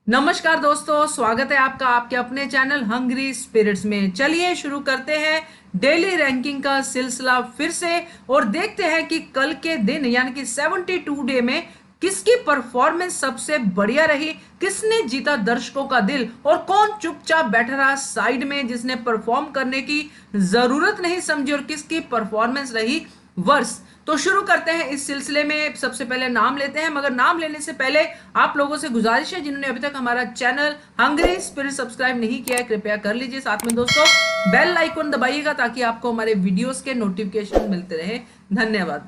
नमस्कार दोस्तों, स्वागत है आपका आपके अपने चैनल हंग्री स्पिरिट्स में। चलिए शुरू करते हैं डेली रैंकिंग का सिलसिला फिर से और देखते हैं कि कल के दिन यानी कि 72 डे में किसकी परफॉर्मेंस सबसे बढ़िया रही, किसने जीता दर्शकों का दिल और कौन चुपचाप बैठा रहा साइड में जिसने परफॉर्म करने की जरूरत नहीं समझी और किसकी परफॉर्मेंस रही वर्ष। तो शुरू करते हैं इस सिलसिले में। सबसे पहले नाम लेते हैं, मगर नाम लेने से पहले आप लोगों से गुजारिश है जिन्होंने अभी तक हमारा चैनल हंग्री स्पिरिट सब्सक्राइब नहीं किया है कृपया कर लीजिए। साथ में दोस्तों बेल आइकन दबाइएगा ताकि आपको हमारे वीडियोस के नोटिफिकेशन मिलते रहे। धन्यवाद।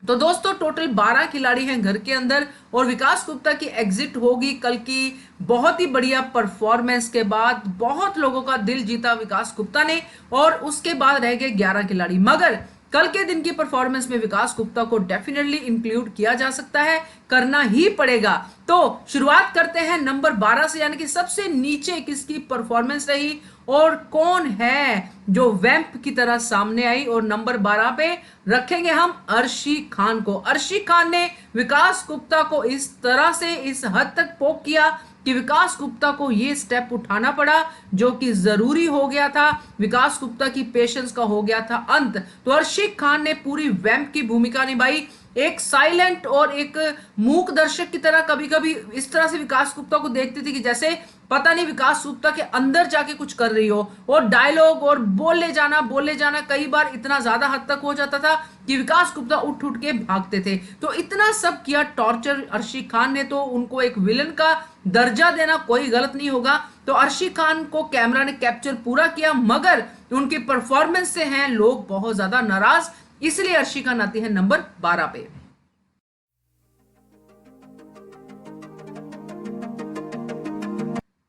तो दोस्तों टोटल 12 खिलाड़ी हैं घर के अंदर और विकास गुप्ता की एग्जिट होगी कल की बहुत ही बढ़िया परफॉर्मेंस के बाद। बहुत लोगों का दिल जीता विकास गुप्ता ने और उसके बाद रह गए 11 खिलाड़ी, मगर कल के दिन की परफॉर्मेंस में विकास गुप्ता को डेफिनेटली इंक्लूड किया जा सकता है, करना ही पड़ेगा। तो शुरुआत करते हैं नंबर 12 से, यानी कि सबसे नीचे किसकी परफॉर्मेंस रही और कौन है जो वैम्प की तरह सामने आई। और नंबर 12 पे रखेंगे हम अर्शी खान को। अर्शी खान ने विकास गुप्ता को इस तरह से इस हद तक पोक किया कि विकास गुप्ता को यह स्टेप उठाना पड़ा जो कि जरूरी हो गया था। विकास गुप्ता की पेशेंस का हो गया था अंत। तो अर्शिक खान ने पूरी वैम्प की भूमिका निभाई, एक साइलेंट और एक मूक दर्शक की तरह। कभी कभी इस तरह से विकास गुप्ता को देखती थी कि जैसे पता नहीं विकास गुप्ता के अंदर जाके कुछ कर रही हो, और डायलॉग और बोले जाना कई बार इतना ज्यादा हद तक हो जाता था कि विकास गुप्ता उठ उठ के भागते थे। तो इतना सब किया टॉर्चर अर्शी खान ने, तो उनको एक विलन का दर्जा देना कोई गलत नहीं होगा। तो अर्शी खान को कैमरा ने कैप्चर पूरा किया, मगर उनकी परफॉर्मेंस से हैं लोग बहुत ज्यादा नाराज, इसलिए अर्शी खान आती है नंबर 12 पे।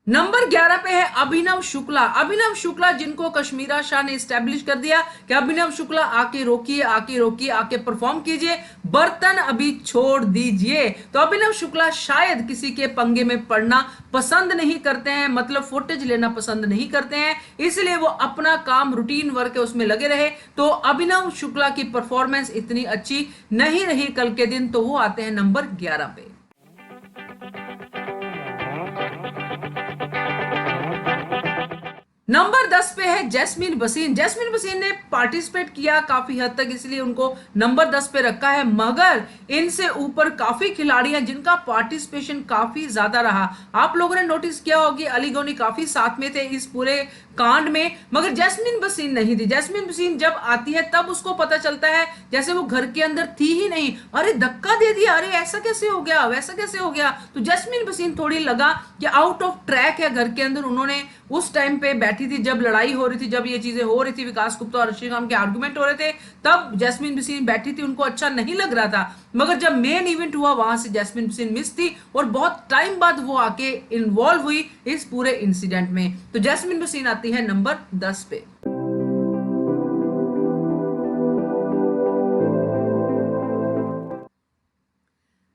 नंबर 11 पे है अभिनव शुक्ला। अभिनव शुक्ला जिनको कश्मीरा शाह ने स्टैब्लिश कर दिया कि अभिनव शुक्ला आके रोकिए आके परफॉर्म कीजिए, बर्तन अभी छोड़ दीजिए। तो अभिनव शुक्ला शायद किसी के पंगे में पड़ना पसंद नहीं करते हैं, मतलब फुटेज लेना पसंद नहीं करते हैं, इसलिए वो अपना काम रूटीन वर्क है उसमें लगे रहे। तो अभिनव शुक्ला की परफॉर्मेंस इतनी अच्छी नहीं रही कल के दिन, तो वो आते हैं नंबर 11 पे। नंबर 10 पे है जैस्मीन भसीन। जैस्मीन भसीन ने पार्टिसिपेट किया काफी हद तक, इसलिए उनको नंबर 10 पे रखा है, मगर इनसे ऊपर काफी खिलाड़ी हैं जिनका पार्टिसिपेशन काफी ज्यादा रहा। आप लोगों ने नोटिस किया होगा कि अली गोनी काफी साथ में थे इस पूरे कांड में, मगर जैस्मीन भसीन नहीं थी। जैस्मीन भसीन जब आती है तब उसको पता चलता है जैसे वो घर के अंदर थी ही नहीं, अरे धक्का दे दिया, अरे ऐसा कैसे हो गया, वैसा कैसे हो गया। तो जैस्मीन भसीन थोड़ी लगा कि आउट ऑफ ट्रैक है घर के अंदर। उन्होंने उस टाइम पे बैठी थी जब लड़ाई हो रही थी, जब ये चीजें हो रही थी, विकास गुप्ता और अर्शी खान के आर्गुमेंट हो रहे थे, तब जैस्मीन भसीन बैठी थी, उनको अच्छा नहीं लग रहा था। मगर जब मेन इवेंट हुआ वहां से जैस्मीन भसीन मिस थी और बहुत टाइम बाद वो आके इन्वॉल्व हुई इस पूरे इंसिडेंट में। तो जैस्मीन भसीन आती है नंबर 10 पे।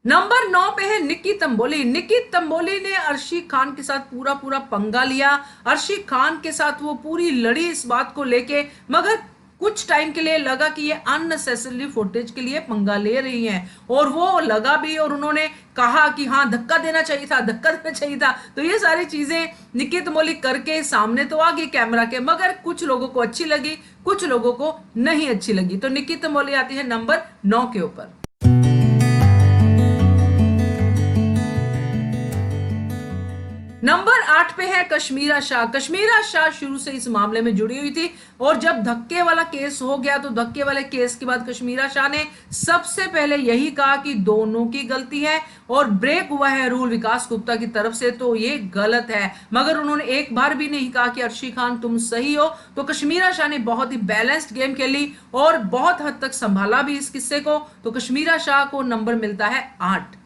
नंबर 9 पे है निक्की तंबोली। निक्की तंबोली ने अर्शी खान के साथ पूरा पूरा पंगा लिया। अर्शी खान के साथ वो पूरी लड़ी इस बात को लेके, मगर कुछ टाइम के लिए लगा कि ये अननेसेसरी फुटेज के लिए पंगा ले रही हैं, और वो लगा भी, और उन्होंने कहा कि हाँ धक्का देना चाहिए था, धक्का देना चाहिए था। तो ये सारी चीजें निक्की तंबोली करके सामने तो आ गई कैमरा के, मगर कुछ लोगों को अच्छी लगी, कुछ लोगों को नहीं अच्छी लगी। तो निक्की तंबोली आती है नंबर 9 के ऊपर। नंबर 8 पे है कश्मीरा शाह। कश्मीरा शाह शुरू से इस मामले में जुड़ी हुई थी, और जब धक्के वाला केस हो गया तो धक्के वाले केस के बाद कश्मीरा शाह ने सबसे पहले यही कहा कि दोनों की गलती है और ब्रेक हुआ है रूल विकास गुप्ता की तरफ से, तो ये गलत है। मगर उन्होंने एक बार भी नहीं कहा कि अर्शी खान तुम सही हो। तो कश्मीरा शाह ने बहुत ही बैलेंस्ड गेम खेली और बहुत हद तक संभाला भी इस किस्से को। तो कश्मीरा शाह को नंबर मिलता है 8।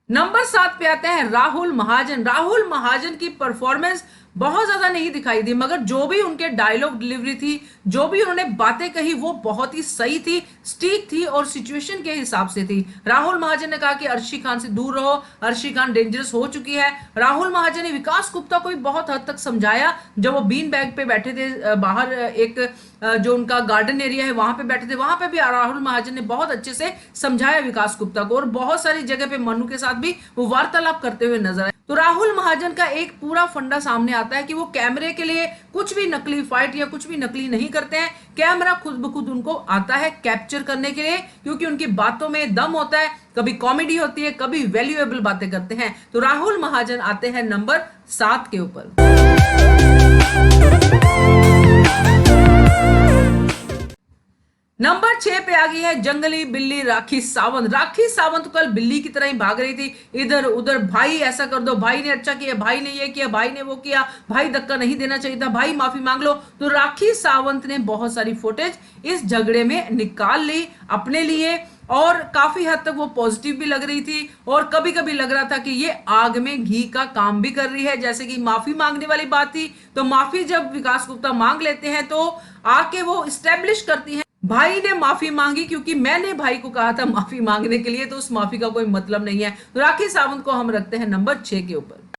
नंबर 7 पे आते हैं राहुल महाजन। राहुल महाजन की परफॉर्मेंस बहुत ज्यादा नहीं दिखाई दी, मगर जो भी उनके डायलॉग डिलीवरी थी, जो भी उन्होंने बातें कही, वो बहुत ही सही थी, स्टीक थी और सिचुएशन के हिसाब से थी। राहुल महाजन ने कहा कि अर्शी खान से दूर रहो, अर्शी खान डेंजरस हो चुकी है। राहुल महाजन ने विकास गुप्ता को भी बहुत हद तक समझाया, जब वो बीन बैग पे बैठे थे बाहर, एक जो उनका गार्डन एरिया है वहां पे बैठे थे, वहां पे भी राहुल महाजन ने बहुत अच्छे से समझाया विकास गुप्ता को, और बहुत सारी जगह पे मनु के साथ भी वो वार्तालाप करते हुए नजर आए। तो राहुल महाजन का एक पूरा फंडा सामने आता है कि वो कैमरे के लिए कुछ भी नकली फाइट या कुछ भी नकली नहीं करते हैं। कैमरा खुद ब खुद उनको आता है कैप्चर करने के लिए, क्योंकि उनकी बातों में दम होता है, कभी कॉमेडी होती है, कभी वैल्यूएबल बातें करते हैं। तो राहुल महाजन आते हैं नंबर 7 के ऊपर। नंबर 6 पे आ गई है जंगली बिल्ली राखी सावंत। राखी सावंत कल बिल्ली की तरह ही भाग रही थी इधर उधर, भाई ऐसा कर दो, भाई ने अच्छा किया, भाई ने ये किया, भाई ने वो किया, भाई धक्का नहीं देना चाहिए था, भाई माफी मांग लो। तो राखी सावंत ने बहुत सारी फुटेज इस झगड़े में निकाल ली अपने लिए, और काफी हद तक वो पॉजिटिव भी लग रही थी, और कभी कभी लग रहा था कि ये आग में घी का काम भी कर रही है। जैसे कि माफी मांगने वाली बात थी, तो माफी जब विकास गुप्ता मांग लेते हैं तो आके वो स्टेब्लिश करती है भाई ने माफी मांगी, क्योंकि मैंने भाई को कहा था माफी मांगने के लिए, तो उस माफी का कोई मतलब नहीं है। तो राखी सावंत को हम रखते हैं नंबर 6 के ऊपर।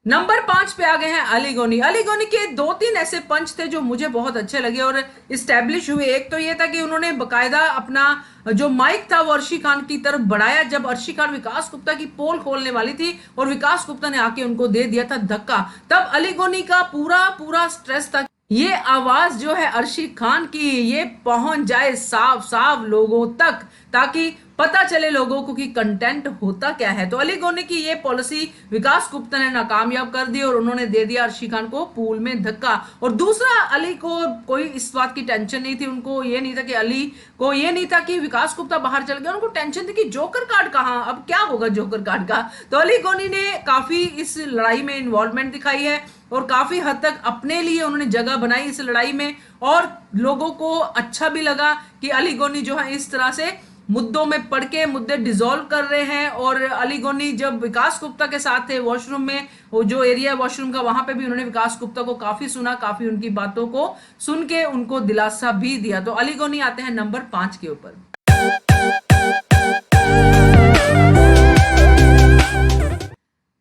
नंबर 5 पे आ गए हैं अली गोनी। अली गोनी के 2-3 ऐसे पंच थे जो मुझे बहुत अच्छे लगे और इस्टेब्लिश हुए। एक तो ये था कि उन्होंने बकायदा अपना जो माइक था वो अर्शी खान की तरफ बढ़ाया, जब अर्शी खान विकास गुप्ता की पोल खोलने वाली थी और विकास गुप्ता ने आके उनको दे दिया था धक्का, तब अली गोनी का पूरा स्ट्रेस था ये आवाज जो है अर्शी खान की ये पहुंच जाए साफ साफ लोगों तक, ताकि पता चले लोगों को कि कंटेंट होता क्या है। तो अली गोनी की ये पॉलिसी विकास गुप्ता ने नाकामयाब कर दी और उन्होंने दे दिया अर्शी खान को पूल में धक्का। और दूसरा, अली को कोई इस बात की टेंशन नहीं थी, उनको ये नहीं था कि अली को ये नहीं था कि विकास गुप्ता बाहर चल गया, उनको टेंशन थी कि जोकर कार्ड कहाँ, अब क्या होगा जोकर कार्ड का। तो अली गोनी ने काफी इस लड़ाई में इन्वॉल्वमेंट दिखाई है और काफी हद तक अपने लिए उन्होंने जगह बनाई इस लड़ाई में, और लोगों को अच्छा भी लगा कि अली गोनी जो है इस तरह से मुद्दों में पड़ के मुद्दे डिसॉल्व कर रहे हैं। और अली गोनी जब विकास गुप्ता के साथ थे वॉशरूम में, वो जो एरिया वॉशरूम का, वहां पे भी उन्होंने विकास गुप्ता को काफी सुना, काफी उनकी बातों को सुन के उनको दिलासा भी दिया। तो अली गोनी आते हैं नंबर 5 के ऊपर।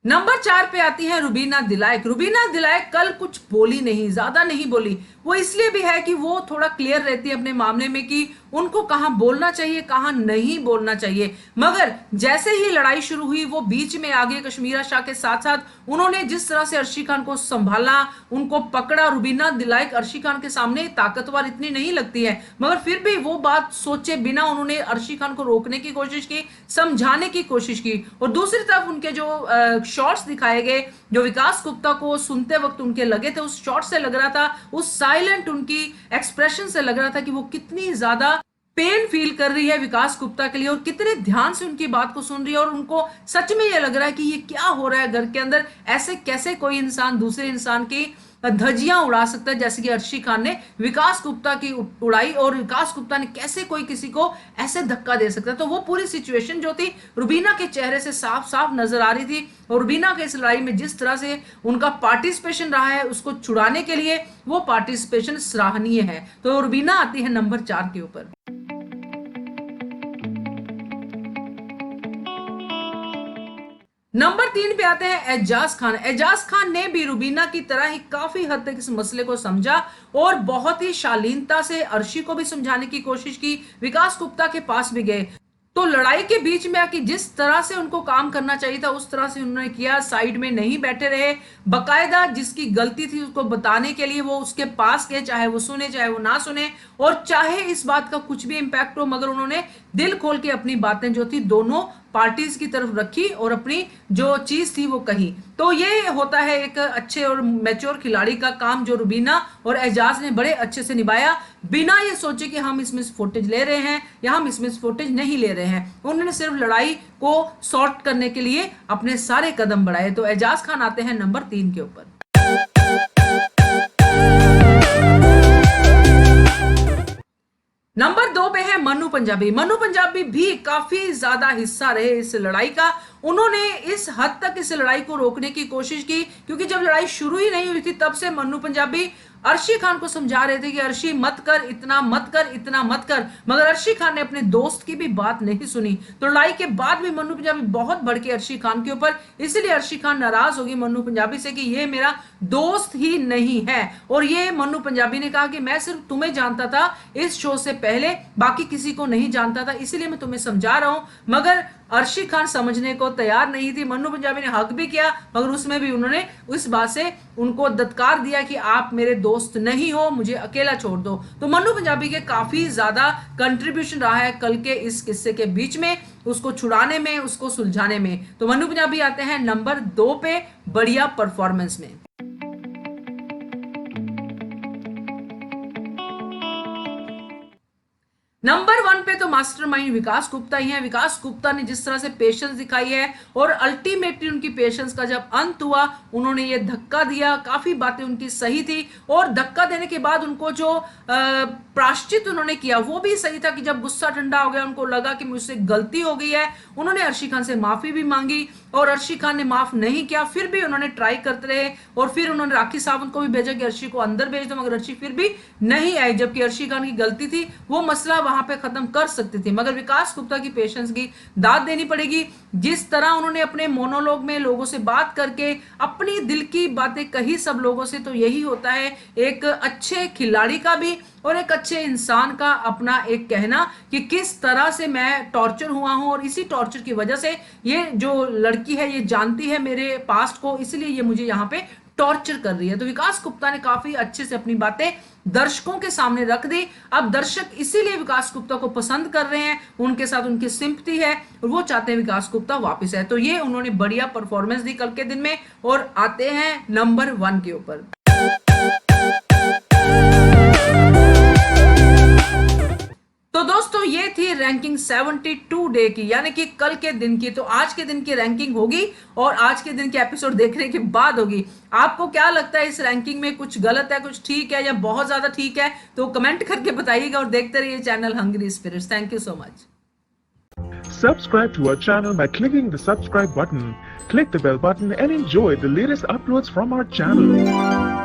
नंबर 4 पे आती है रुबीना दिलायक। रुबीना दिलायक कल कुछ बोली नहीं, ज्यादा नहीं बोली। वो इसलिए भी है कि वो थोड़ा क्लियर रहती है अपने मामले में कि उनको कहां बोलना चाहिए कहां नहीं बोलना चाहिए। मगर जैसे ही लड़ाई शुरू हुई वो बीच में आ गए कश्मीरा शाह के साथ साथ। उन्होंने जिस तरह से अर्शी खान को संभाला, उनको पकड़ा। रुबीना दिलायक अर्शी खान के सामने ताकतवर इतनी नहीं लगती है, मगर फिर भी वो बात सोचे बिना उन्होंने अर्शी खान को रोकने की कोशिश की, समझाने की कोशिश की। और दूसरी तरफ उनके जो शॉट्स दिखाए गए जो विकास गुप्ता को सुनते वक्त उनके लगे थे, उस शॉट से लग रहा था, उस साइलेंट उनकी एक्सप्रेशन से लग रहा था कि वो कितनी ज्यादा पेन फील कर रही है विकास गुप्ता के लिए और कितने ध्यान से उनकी बात को सुन रही है। और उनको सच में ये लग रहा है कि ये क्या हो रहा है घर के अंदर, ऐसे कैसे कोई इंसान दूसरे इंसान की धज्जियां उड़ा सकता है, जैसे कि अर्शी खान ने विकास गुप्ता की उड़ाई, और विकास गुप्ता ने कैसे कोई किसी को ऐसे धक्का दे सकता है। तो वो पूरी सिचुएशन जो थी रुबीना के चेहरे से साफ साफ नजर आ रही थी। और रुबीना के इस लड़ाई में जिस तरह से उनका पार्टिसिपेशन रहा है, उसको छुड़ाने के लिए वो पार्टिसिपेशन सराहनीय है। तो रुबीना आती है नंबर 4 के ऊपर। नंबर 3 पे आते हैं एजाज खान। एजाज खान ने भी रुबीना की तरह ही काफी हद तक इस मसले को समझा और बहुत ही शालीनता से अर्शी को भी समझाने की कोशिश की, विकास गुप्ता के पास भी गए। तो लड़ाई के बीच में आके जिस तरह से उनको काम करना चाहिए था उस तरह से उन्होंने किया, साइड में नहीं बैठे रहे, बकायदा जिसकी गलती थी उसको बताने के लिए वो उसके पास गए, चाहे वो सुने चाहे वो ना सुने, और चाहे इस बात का कुछ भी इंपैक्ट हो, मगर उन्होंने दिल खोल के अपनी बातें जो थी दोनों पार्टीज की तरफ रखी और अपनी जो चीज थी वो कही। तो ये होता है एक अच्छे और मैच्योर खिलाड़ी का काम, जो रुबीना और एजाज ने बड़े अच्छे से निभाया, बिना ये सोचे कि हम इसमें फुटेज ले रहे हैं या हम इसमें फुटेज नहीं ले रहे हैं। उन्होंने सिर्फ लड़ाई को सॉर्ट करने के लिए अपने सारे कदम बढ़ाए। तो एजाज खान आते हैं नंबर 3 के ऊपर। नंबर नंबर 2 पे है मन्नू पंजाबी। मन्नू पंजाबी भी काफी ज्यादा हिस्सा रहे इस लड़ाई का। उन्होंने इस हद तक इस लड़ाई को रोकने की कोशिश की, क्योंकि जब लड़ाई शुरू ही नहीं हुई थी तब से मन्नू पंजाबी अर्शी खान को समझा रहे थे कि अर्शी मत कर, इतना मत कर, इतना मत कर, मगर अर्शी खान ने अपने दोस्त की भी बात नहीं सुनी। तो लड़ाई के बाद भी मन्नू पंजाबी बहुत भड़के अर्शी खान के ऊपर, इसलिए अर्शी खान नाराज होगी मन्नू पंजाबी से कि ये मेरा दोस्त ही नहीं है। और ये मन्नू पंजाबी ने कहा कि मैं सिर्फ तुम्हें जानता था इस शो से पहले, बाकी किसी को नहीं जानता था, इसीलिए मैं तुम्हें समझा रहा हूं। मगर अर्शी खान समझने को तैयार नहीं थी। मन्नू पंजाबी ने हक भी किया, मगर उसमें भी उन्होंने उस बात से उनको दत्कार दिया कि आप मेरे दोस्त नहीं हो, मुझे अकेला छोड़ दो। तो मन्नू पंजाबी के काफी ज्यादा कंट्रीब्यूशन रहा है कल के इस किस्से के बीच में, उसको छुड़ाने में, उसको सुलझाने में। तो मन्नू पंजाबी आते हैं नंबर 2 पे बढ़िया परफॉर्मेंस में। नंबर 1 पे तो मास्टरमाइंड विकास गुप्ता ही है। विकास गुप्ता ने जिस तरह से पेशेंस दिखाई है और अल्टीमेटली उनकी पेशेंस का जब अंत हुआ, उन्होंने ये धक्का दिया, काफी बातें उनकी सही थी, और धक्का देने के बाद उनको जो प्राश्चित उन्होंने किया वो भी सही था कि जब गुस्सा ठंडा हो गया, उनको लगा कि मुझसे गलती हो गई है, उन्होंने अर्शी खान से माफी भी मांगी और अर्शी खान ने माफ नहीं किया, फिर भी उन्होंने ट्राई करते रहे और फिर उन्होंने राखी सावंत को भी भेजा कि अर्शी को अंदर भेज दो, मगर अर्शी फिर भी नहीं आई, जबकि अर्शी खान की गलती थी, वो मसला वहां पे खत्म कर सकती थी। मगर विकास गुप्ता की पेशेंस की दाद देनी पड़ेगी। जिस तरह उन्होंने अपने मोनोलॉग में लोगों से बात करके अपनी दिल की बातें कही सब लोगों से, तो यही होता है एक अच्छे खिलाड़ी का भी और एक अच्छे इंसान का अपना एक कहना कि किस तरह से मैं टॉर्चर हुआ हूं, और इसी टॉर्चर की वजह से ये जो लड़की है ये जानती है मेरे पास्ट को, इसलिए ये मुझे यहाँ पे टॉर्चर कर रही है। तो विकास गुप्ता ने काफी अच्छे से अपनी बातें दर्शकों के सामने रख दी। अब दर्शक इसीलिए विकास गुप्ता को पसंद कर रहे हैं, उनके साथ उनकी सिंपैथी है और वो चाहते हैं विकास गुप्ता वापस है। तो ये उन्होंने बढ़िया परफॉर्मेंस दी कल के दिन में। और आते हैं नंबर 1 के ऊपर। तो दोस्तों ये थी रैंकिंग 72 डे की, यानी कि कल के दिन की। तो आज के दिन की रैंकिंग होगी और आज के दिन के एपिसोड देखने के बाद होगी। आपको क्या लगता है इस रैंकिंग में कुछ गलत है, कुछ ठीक है या बहुत ज्यादा ठीक है? तो कमेंट करके बताइएगा और देखते रहिए channel hungry spirits. Thank you so much. Subscribe to our channel by clicking the subscribe button. Click the bell button and enjoy the latest uploads from our channel.